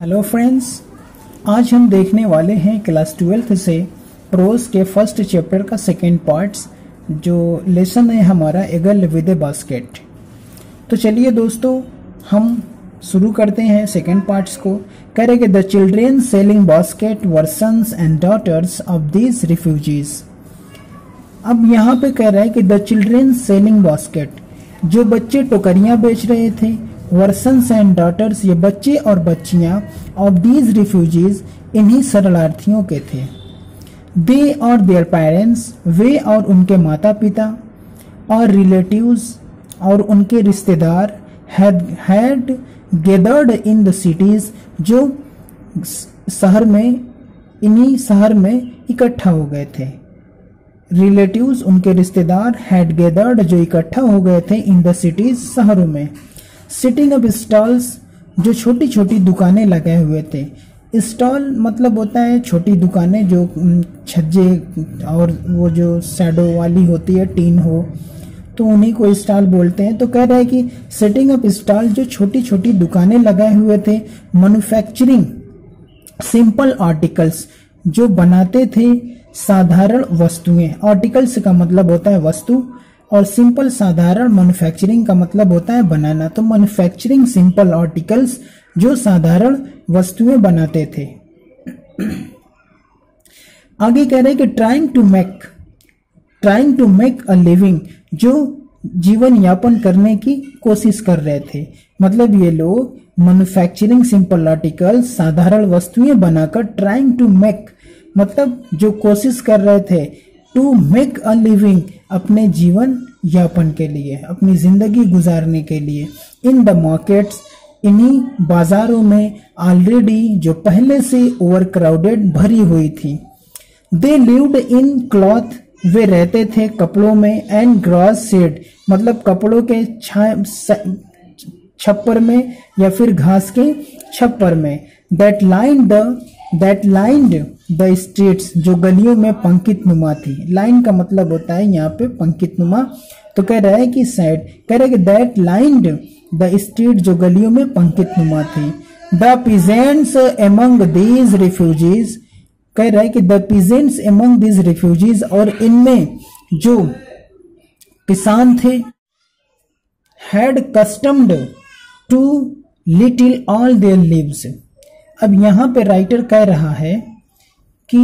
Hello friends, आज हम देखने वाले हैं क्लास 12th से प्रोज के फर्स्ट चैप्टर का सेकेंड पार्ट्स, जो लेसन है हमारा a girl with A basket. तो चलिए दोस्तों, हम शुरू करते हैं सेकेंड पार्ट्स को। कह रहे कि the children selling basket were sons and daughters of these refugees. अब यहाँ पे कह रहा है कि द चिल्ड्रेन सेलिंग बास्केट, जो बच्चे टोकरियां बेच रहे थे, वर्सन्स एंड डॉटर्स, ये बच्चे और बच्चियां, ऑफ दीज रिफ्यूजीज, इन्हीं शरणार्थियों के थे। दे और देयर पेरेंट्स, वे और उनके माता पिता, और रिलेटिव्स और उनके रिश्तेदार, had gathered in the cities, जो शहर में, इन्हीं शहर में इकट्ठा हो गए थे। रिलेटिव्स, उनके रिश्तेदार, हैड गेदर्ड, जो इकट्ठा हो गए थे, इन द सिटीज, शहरों में। सिटिंग अप स्टॉल्स, जो छोटी छोटी दुकानें लगाए हुए थे। स्टॉल मतलब होता है छोटी दुकानें, जो छज्जे और वो जो शैडो वाली होती है, टीन हो, तो उन्हीं को स्टॉल बोलते हैं। तो कह रहा है कि सेटिंग अप स्टॉल, जो छोटी छोटी दुकानें लगाए हुए थे। मैन्युफैक्चरिंग सिंपल आर्टिकल्स, जो बनाते थे साधारण वस्तुएं। आर्टिकल्स का मतलब होता है वस्तु, और सिंपल साधारण मैन्युफैक्चरिंग का मतलब होता है बनाना। तो मैन्युफैक्चरिंग सिंपल आर्टिकल्स, जो साधारण वस्तुएं बनाते थे। आगे कह रहे हैं कि trying to make a living, जो जीवन यापन करने की कोशिश कर रहे थे। मतलब ये लोग मैन्युफैक्चरिंग सिंपल आर्टिकल्स, साधारण वस्तुएं बनाकर, ट्राइंग टू मेक मतलब जो कोशिश कर रहे थे, टू मेक अ लिविंग, अपने जीवन यापन के लिए, अपनी जिंदगी गुजारने के लिए। इन द मार्केट्स, इन्हीं बाजारों में, ऑलरेडी, जो पहले से ओवर क्राउडेड, भरी हुई थी। दे लिव्ड इन क्लॉथ, वे रहते थे कपड़ों में। एंड ग्रास शेड, मतलब कपड़ों के छप्पर में या फिर घास के छप्पर में। दैट लाइंड द स्ट्रीट्स, जो गलियों में पंक्तित नुमा थी। लाइन का मतलब होता है यहाँ पे पंक्तित नुमा। तो कह रहा है कि साइड, कह रहा है कि दैट लाइंड द स्ट्रीट, जो गलियों में पंक्तित नुमा थी। The peasants among these refugees, कह रहा है कि the peasants among these refugees, और इनमें जो किसान थे, had accustomed to little all their lives. अब यहाँ पे राइटर कह रहा है कि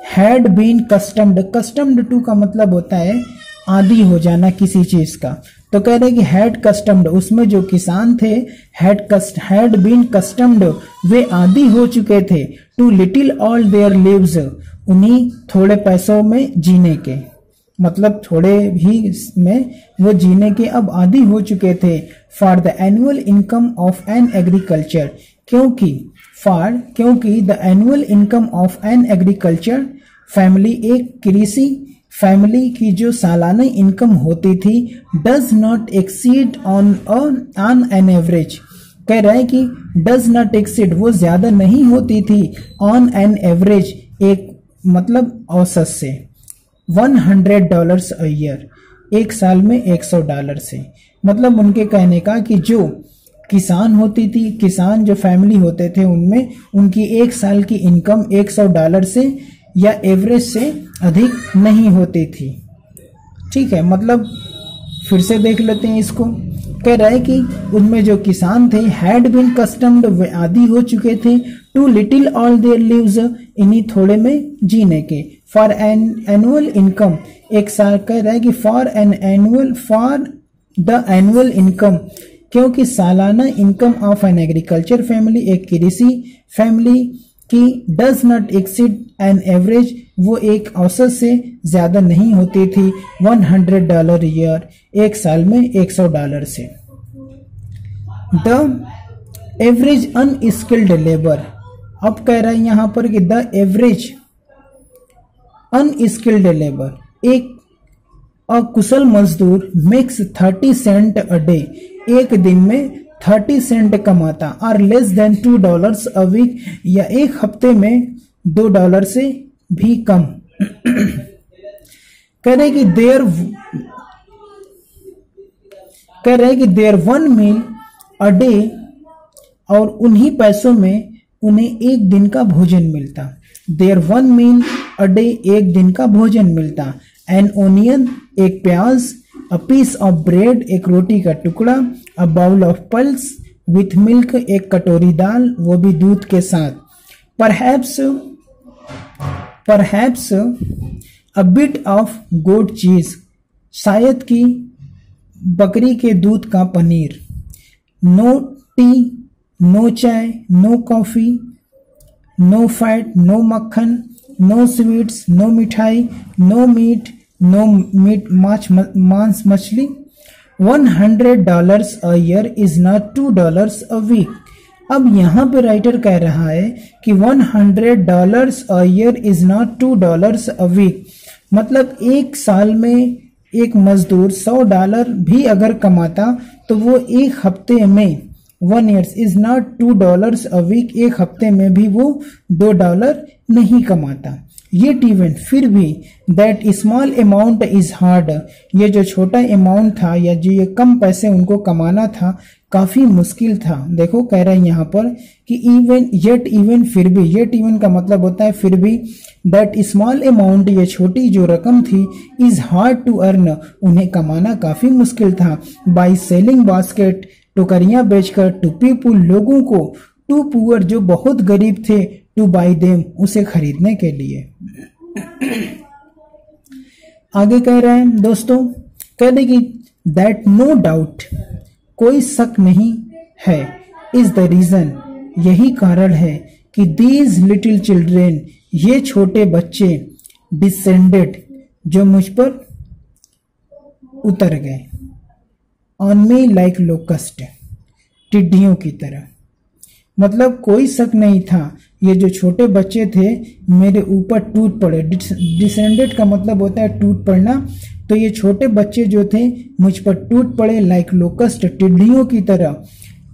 हैड बीन कस्टम्ड टू का मतलब होता है आदी हो जाना किसी चीज का। तो कह रहे कि हैड कस्टम्ड, उसमें जो किसान थे, हैड बीन कस्टम्ड, वे आदी हो चुके थे, to little all their lives, उन्हीं थोड़े पैसों में जीने के, मतलब थोड़े ही में वो जीने के अब आदी हो चुके थे। For the annual income of an agriculture, क्योंकि the annual income of an agriculture family, एक कृषि फैमिली की जो सालाना इनकम होती थी, does not exceed on an average, कह रहा है कि डज नॉट एक्सीड, वो ज्यादा नहीं होती थी, ऑन एन एवरेज, एक मतलब औसत से, $100 अ ईयर, एक साल में $100 से। मतलब उनके कहने का कि जो किसान होती थी, किसान जो फैमिली होते थे, उनमें उनकी एक साल की इनकम $100 से या एवरेज से अधिक नहीं होती थी। ठीक है, मतलब फिर से देख लेते हैं इसको। कह रहा है कि उनमें जो किसान थे, हैड बीन कस्टम्ड, वे आदी हो चुके थे, to little all their lives, इन्हीं थोड़े में जीने के। फॉर एन एनुअल इनकम, एक साल, कह रहा है कि फॉर द एनुअल इनकम, क्योंकि सालाना income of an agriculture family, एक कृषि फैमिली की, does not exceed an average, वो एक औसत से ज्यादा नहीं होती थी, $100 ईयर, एक साल में $100 से। द एवरेज अनस्किल्ड लेबर, अब कह रहा है यहां पर कि द एवरेज अनस्किल्ड लेबर, एक अकुशल मजदूर, मेक्स 30 सेंट अ डे, एक दिन में 30 सेंट कमाता, और लेस देन $2 अ वीक, या एक हफ्ते में $2 से भी कम। कह रहे कि देयर 1 मील अ डे, और उन्हीं पैसों में उन्हें एक दिन का भोजन मिलता। Their one meal a day, एक दिन का भोजन मिलता। एन ओनियन, एक प्याज। अ पीस ऑफ ब्रेड, एक रोटी का टुकड़ा। A bowl of pulse with milk, एक कटोरी दाल, वो भी दूध के साथ। Perhaps a bit of goat cheese, शायद कि बकरी के दूध का पनीर। नो टी, नो चाय, no coffee, no fat, no मक्खन, नो स्वीट्स, नो मिठाई, नो मीट, मांस मछली। $100 a year is not $2 a week. अब यहाँ पे राइटर कह रहा है कि $100 a year is not $2 a week, मतलब एक साल में एक मजदूर $100 भी अगर कमाता तो वो एक हफ्ते में, 1 years is not $2 a week, एक हफ्ते में भी वो $2 नहीं कमाता। ये टीवन फिर भी that small amount is hard, ये जो छोटा अमाउंट था या जो ये कम पैसे उनको कमाना था काफी मुश्किल था। देखो कह रहे हैं यहाँ पर कि इवन येट, इवन फिर भी, येट इवन का मतलब होता है फिर भी। दैट स्मॉल अमाउंट, ये छोटी जो रकम थी, इज हार्ड टू अर्न, उन्हें कमाना काफी मुश्किल था। बाय सेलिंग बास्केट, टोकरियां बेचकर। टू पीपुल, लोगों को। टू पुअर, जो बहुत गरीब थे। टू बाई देम, उसे खरीदने के लिए। आगे कह रहे हैं दोस्तों, कह रहे कि दैट नो डाउट, कोई शक नहीं है, इज द रीजन, यही कारण है कि दीज लिटिल चिल्ड्रेन, ये छोटे बच्चे, डिसेंडेड, जो मुझ पर उतर गए, ऑन मी लाइक लोकस्ट, टिड्डियों की तरह। मतलब कोई शक नहीं था, ये जो छोटे बच्चे थे मेरे ऊपर टूट पड़े। डिसेंडेड का मतलब होता है टूट पड़ना, तो ये छोटे बच्चे जो थे मुझ पर टूट पड़े लाइक लोकस्ट, टिड्डियों की तरह।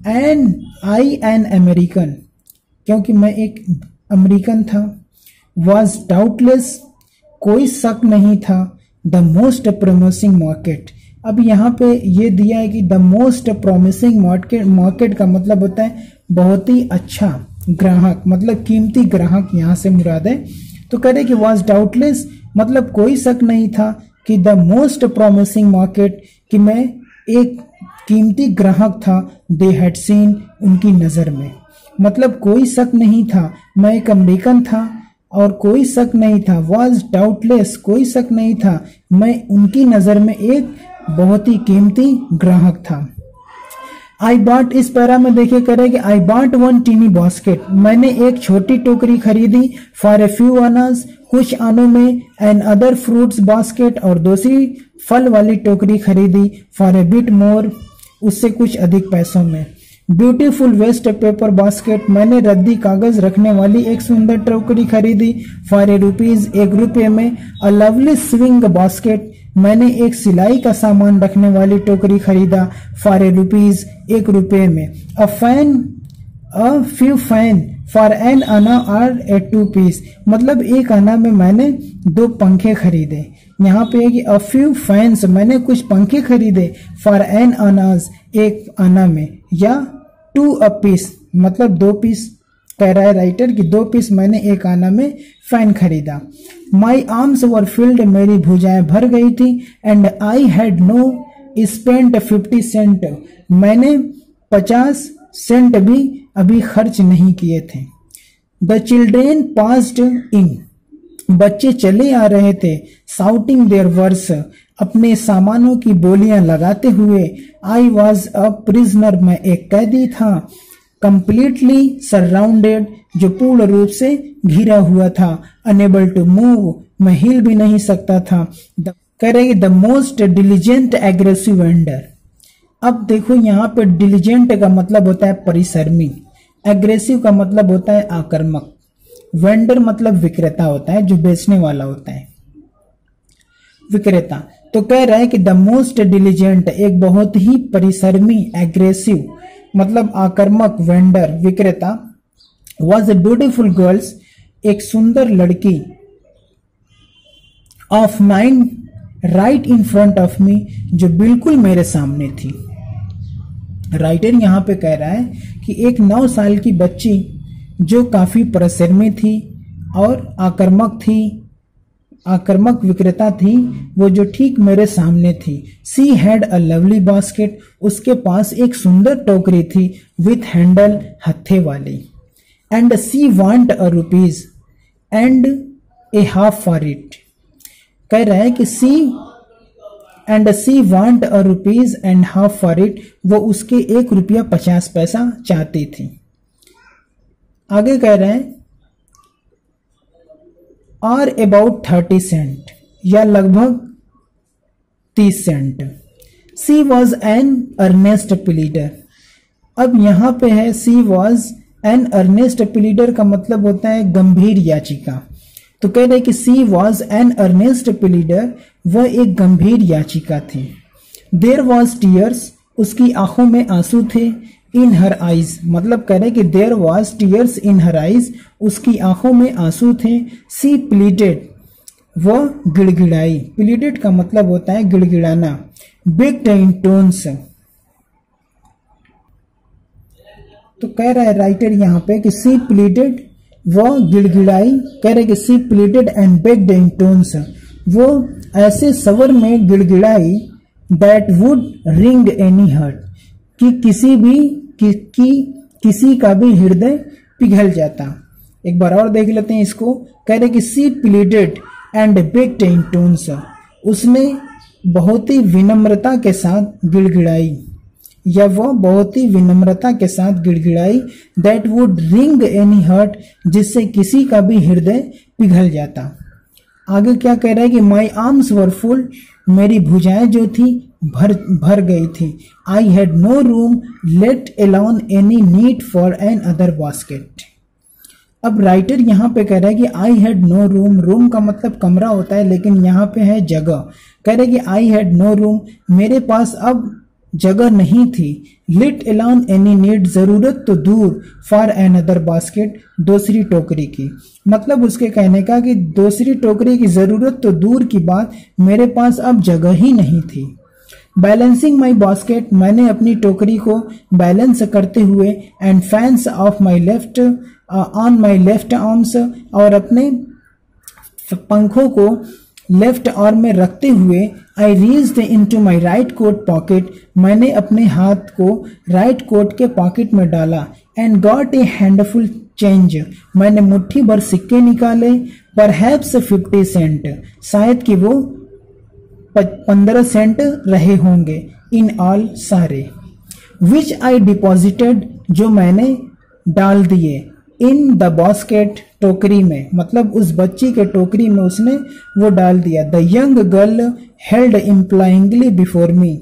एंड आई एन अमेरिकन, क्योंकि मैं एक अमेरिकन था। वॉज डाउटलेस, कोई शक नहीं था। द मोस्ट प्रोमिसिंग मार्केट, अब यहाँ पे ये दिया है कि द मोस्ट प्रोमिसिंग मार्केट का मतलब होता है बहुत ही अच्छा ग्राहक, मतलब कीमती ग्राहक यहाँ से मुराद है। तो कह रहे कि वॉज डाउटलेस, मतलब कोई शक नहीं था कि द मोस्ट प्रोमिसिंग मार्केट, कि मैं एक कीमती ग्राहक था। दे हैड सीन, उनकी नज़र में, मतलब कोई शक नहीं था, मैं एक अमेरिकन था और कोई शक नहीं था। वॉज डाउटलेस, कोई शक नहीं था, मैं उनकी नज़र में एक बहुत ही कीमती ग्राहक था। आई बॉट, इस पैरा में देखिए करें कि I bought one tiny basket, मैंने एक छोटी टोकरी खरीदी। फॉर ए फ्यू आनाज, कुछ आनों में। एंड अदर फ्रूट्स बास्केट, और दूसरी फल वाली टोकरी खरीदी। फॉर ए बिट मोर, उससे कुछ अधिक पैसों में। ब्यूटीफुल वेस्ट पेपर बास्केट, मैंने रद्दी कागज रखने वाली एक सुंदर टोकरी खरीदी। फॉर ए रुपीज, ₹1 में। अ लवली स्विंग बास्केट, मैंने एक सिलाई का सामान रखने वाली टोकरी खरीदा। फॉर ए रुपीज, ₹1 में। A fan, a few fan for an anna और ए 2 पीस, मतलब एक आना में मैंने 2 पंखे खरीदे। यहाँ पे है कि अ फ्यू फैंस, मैंने कुछ पंखे खरीदे। फॉर एन आनाज, एक आना में। या 2 अ पीस, मतलब 2 पीस, कह रहा है राइटर कि 2 पीस मैंने एक आना में फैन खरीदा। माई आर्म्स वर फिल्ड, मेरी भुजाएं भर गई थी। And I had no spent 50 cent, मैंने 50 सेंट भी अभी खर्च नहीं किए थे। द चिल्ड्रेन पास्ड इन, बच्चे चले आ रहे थे। साउटिंग देयर वर्स, अपने सामानों की बोलियां लगाते हुए। आई वॉज अ प्रिजनर, मैं एक कैदी था। कंप्लीटली सराउंडेड, जो पूर्ण रूप से घिरा हुआ था। अनेबल टू मूव, मैं हिल भी नहीं सकता था। करेंगे the most diligent aggressive vendor. अब देखो यहाँ पे डिलीजेंट का मतलब होता है परिश्रमी, एग्रेसिव का मतलब होता है आक्रामक, वेंडर मतलब विक्रेता होता है, जो बेचने वाला होता है, विक्रेता। तो कह रहा है कि द मोस्ट डिलीजेंट, एक बहुत ही परिश्रमी, एग्रेसिव मतलब आक्रामक वेंडर, विक्रेता। वॉज ए ब्यूटीफुल गर्ल्स, एक सुंदर लड़की। Of mind, right in front of me, जो बिल्कुल मेरे सामने थी। राइटर यहां पे कह रहा है कि एक 9 साल की बच्ची जो काफी परिश्रमी थी और आक्रामक विक्रेता थी, वो जो ठीक मेरे सामने थी। She had a lovely basket, उसके पास एक सुंदर टोकरी थी, विथ हैंडल, हत्थे वाली। And C want a rupees and A half for it. कह रहा है कि सी want a rupees and half for it, वो उसके 1 रुपया 50 पैसा चाहती थी। आगे कह रहे हैं और अबाउट 30 सेंट, या लगभग 30 cent. She was an earnest pleader. अब यहां पे है she was an earnest pleader का मतलब होता है गंभीर याचिका। तो कह रहे कि सी वॉज एन अर्नेस्ट प्लीडर, वह एक गंभीर याचिका थी। देयर वॉज टीयर्स, उसकी आंखों में आंसू थे। इन हर आइज, मतलब कह रहे कि there was tears in her eyes, उसकी आंखों में आंसू थे। सी प्लीडेड, वह गिड़गिड़ाई। प्लीडेड का मतलब होता है गिड़गिड़ाना। बिग इन टोन्स, तो कह रहा है राइटर यहाँ पे कि सी प्लीडेड, वो गिड़गिड़ाई। कह रहे कि she pleaded and begged in tones, वो ऐसे स्वर में गिड़गिड़ाई that would ring any heart, कि किसी का भी हृदय पिघल जाता। एक बार और देख लेते हैं इसको। कह रहे कि she pleaded and begged in tones, उसने बहुत ही विनम्रता के साथ गिड़गिड़ाई, या वह बहुत ही विनम्रता के साथ गिड़गिड़ाई। That would ring any heart, जिससे किसी का भी हृदय पिघल जाता। आगे क्या कह रहा है कि माई आर्म्स वर फुल, मेरी भुजाएं जो थी भर गई थी। I had no room let alone any need for another basket. अब राइटर यहाँ पे कह रहा है कि I had no room, room का मतलब कमरा होता है, लेकिन यहाँ पे है जगह। कह रहे कि आई हैड नो रूम, मेरे पास अब जगह नहीं थी। लिट अलोन एनी नीड, जरूरत तो दूर, फॉर एन अदर बास्केट, दूसरी टोकरी की। मतलब उसके कहने का कि दूसरी टोकरी की जरूरत तो दूर की बात, मेरे पास अब जगह ही नहीं थी। बैलेंसिंग माई बास्केट, मैंने अपनी टोकरी को बैलेंस करते हुए, and fans of my left on my left arms, और अपने पंखों को लेफ्ट आर्म में रखते हुए, I reached into my right coat pocket, मैंने अपने हाथ को राइट कोट के पॉकेट में डाला। And got a handful change, मैंने मुट्ठी भर सिक्के निकाले। परहैप्स 50 सेंट, शायद कि वो 15 सेंट रहे होंगे। इन ऑल, सारे। विच आई डिपॉजिटेड, जो मैंने डाल दिए। इन द बास्केट, टोकरी में, मतलब उस बच्ची के टोकरी में उसने वो डाल दिया। The young girl held imploringly before me,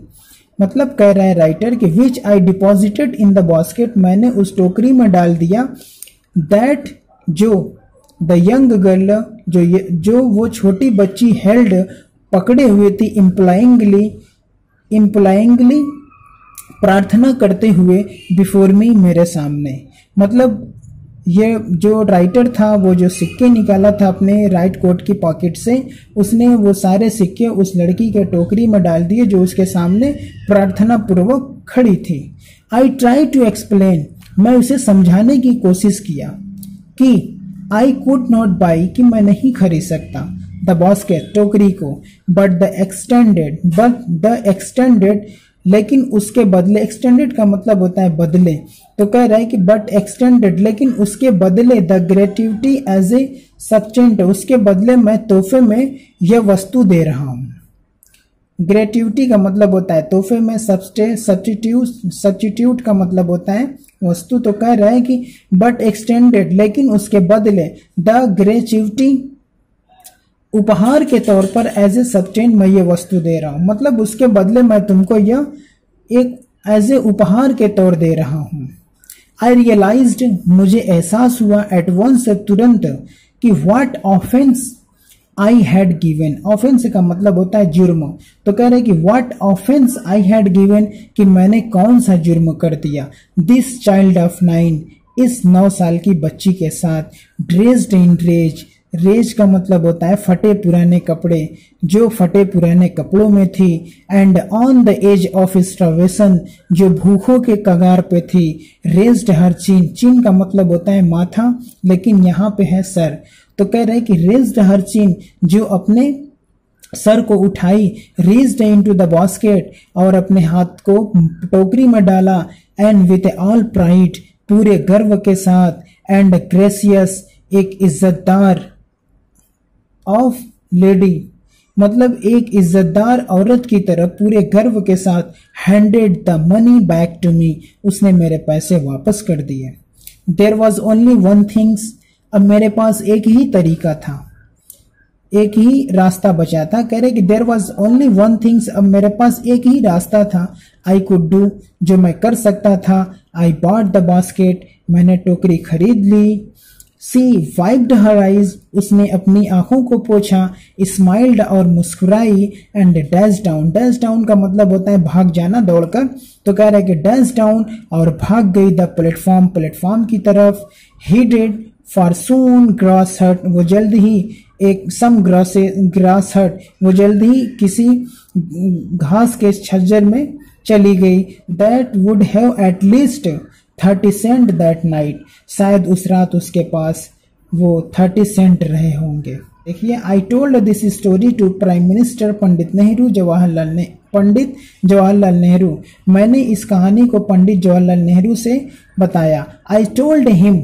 मतलब कह रहा है राइटर कि which I deposited in the basket, मैंने उस टोकरी में डाल दिया। दैट, जो, द यंग गर्ल, जो वो छोटी बच्ची, हेल्ड, पकड़े हुए थी, इम्प्लाइंगली, प्रार्थना करते हुए, बिफोर मी, मेरे सामने। मतलब ये जो राइटर था, वो जो सिक्के निकाला था अपने राइट कोट की पॉकेट से, उसने वो सारे सिक्के उस लड़की के टोकरी में डाल दिए जो उसके सामने प्रार्थना पूर्वक खड़ी थी। आई ट्राई टू एक्सप्लेन, मैं उसे समझाने की कोशिश किया कि आई कुड नॉट बाई, कि मैं नहीं खरीद सकता, द बास्केट, टोकरी को। बट द एक्सटेंडेड, लेकिन उसके बदले, एक्सटेंडेड का मतलब होता है बदले, तो कह रहा है कि बट एक्सटेंडेड, लेकिन उसके बदले, द ग्रेट्युटी एज ए सब्सटेंट, उसके बदले मैं तोहफे में यह वस्तु दे रहा हूं। ग्रेट्युटी का मतलब होता है तोहफे में, सब्स्टिट्यूट का मतलब होता है वस्तु। तो कह रहा है कि बट एक्सटेंडेड, लेकिन उसके बदले, द ग्रेच्युटी, उपहार के तौर पर, एज ए सब्सटेंट, मैं ये वस्तु दे रहा हूं। मतलब उसके बदले मैं तुमको यह एक एज ए उपहार के तौर दे रहा हूं। आई रियलाइज्ड, मुझे एहसास हुआ, एट वंस, तुरंत, कि what offence I had given. Offence का मतलब होता है जुर्म। तो कह रहे कि what offence I had given, कि मैंने कौन सा जुर्म कर दिया। दिस चाइल्ड ऑफ 9, इस 9 साल की बच्ची के साथ, ड्रेस्ड इन रेज, रेज का मतलब होता है फटे पुराने कपड़े, जो फटे पुराने कपड़ों में थी। And on the edge of starvation, जो भूखों के कगार पे थी। रेज्ड हर चिन, चिन का मतलब होता है माथा, लेकिन यहाँ पे है सर, तो कह रहे हैं कि रेज्ड हर चिन, जो अपने सर को उठाई। रेज्ड इनटू द बास्केट, और अपने हाथ को टोकरी में डाला। एंड विथ ऑल प्राइड, पूरे गर्व के साथ। एंड ग्रेसियस, एक इज्जतदार। ऑफ लेडी, मतलब एक इज्जतदार औरत की तरफ पूरे गर्व के साथ। Handed the money back to me, उसने मेरे पैसे वापस कर दिए। There was only one things, अब मेरे पास एक ही तरीका था, एक ही रास्ता बचा था। कह रहे कि there was only one things, अब मेरे पास एक ही रास्ता था। आई कुड डू, जो मैं कर सकता था। आई बॉट द बास्केट, मैंने टोकरी खरीद ली। सी वाइप्ड हर आइज, उसने अपनी आंखों को पोंछा। स्माइल्ड, और मुस्कुराई। And dash down, dash down का मतलब होता है भाग जाना दौड़कर, तो कह रहा है कि डैश डाउन, और भाग गई द प्लेटफॉर्म, प्लेटफॉर्म की तरफ। He did for soon grass हट, वो जल्द ही एक सम ग्रास हट, वो जल्द ही किसी घास के छज्जर में चली गई। That would have at least 30 cent that night, शायद उस रात उसके पास वो 30 सेंट रहे होंगे। देखिए, I told this story to prime minister Pandit Jawaharlal Nehru, मैंने इस कहानी को पंडित जवाहरलाल नेहरू से बताया। आई टोल्ड हिम,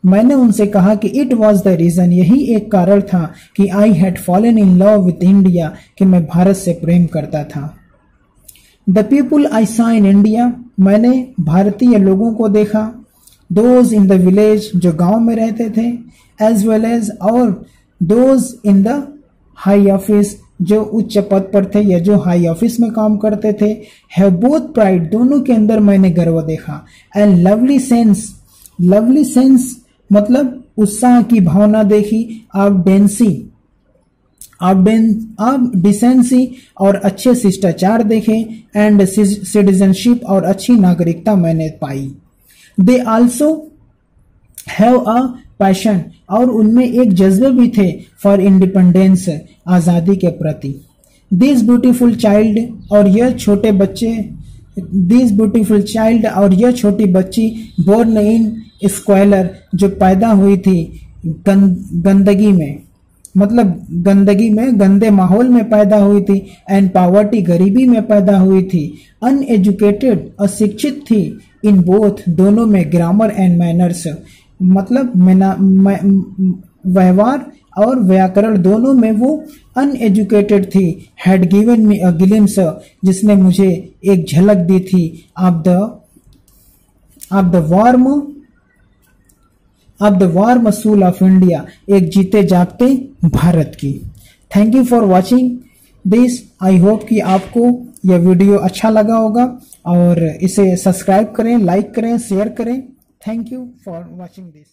मैंने उनसे कहा कि इट वॉज द रीजन, यही एक कारण था कि I had fallen in love with India, कि मैं भारत से प्रेम करता था। The people I saw in India, मैंने भारतीय लोगों को देखा। दोज इन द विलेज, जो गांव में रहते थे। एज वेल एज, और those in the high office, जो उच्च पद पर थे या जो हाई ऑफिस में काम करते थे। हैव बोथ प्राइड, दोनों के अंदर मैंने गर्व देखा। And lovely sense, lovely sense मतलब उत्साह की भावना देखी। ऑफ डिसेंसी, और अच्छे शिष्टाचार देखे। एंड सिटीजनशिप, और अच्छी नागरिकता मैंने पाई। They also have a passion, और उनमें एक जज्बे भी थे। फॉर इंडिपेंडेंस, आजादी के प्रति। दिस ब्यूटीफुल चाइल्ड, और यह छोटे बच्चे। दिस ब्यूटीफुल चाइल्ड, और यह छोटी बच्ची। बोर्न इन स्क्वेलर, जो पैदा हुई थी गंदगी में, मतलब गंदगी में, गंदे माहौल में पैदा हुई थी। एंड पॉवर्टी, गरीबी में पैदा हुई थी। अनएजुकेटेड, अशिक्षित थी। इन बोथ, दोनों में। ग्रामर एंड मैनर्स, मतलब व्यवहार और व्याकरण दोनों में वो अनएजुकेटेड थी। Had given me a glimpse, जिसने मुझे एक झलक दी थी। Of the warm soul of India, एक जीते जागते भारत की। Thank you for watching this. I hope कि आपको यह वीडियो अच्छा लगा होगा, और इसे सब्सक्राइब करें, लाइक करें, शेयर करें। Thank you for watching this.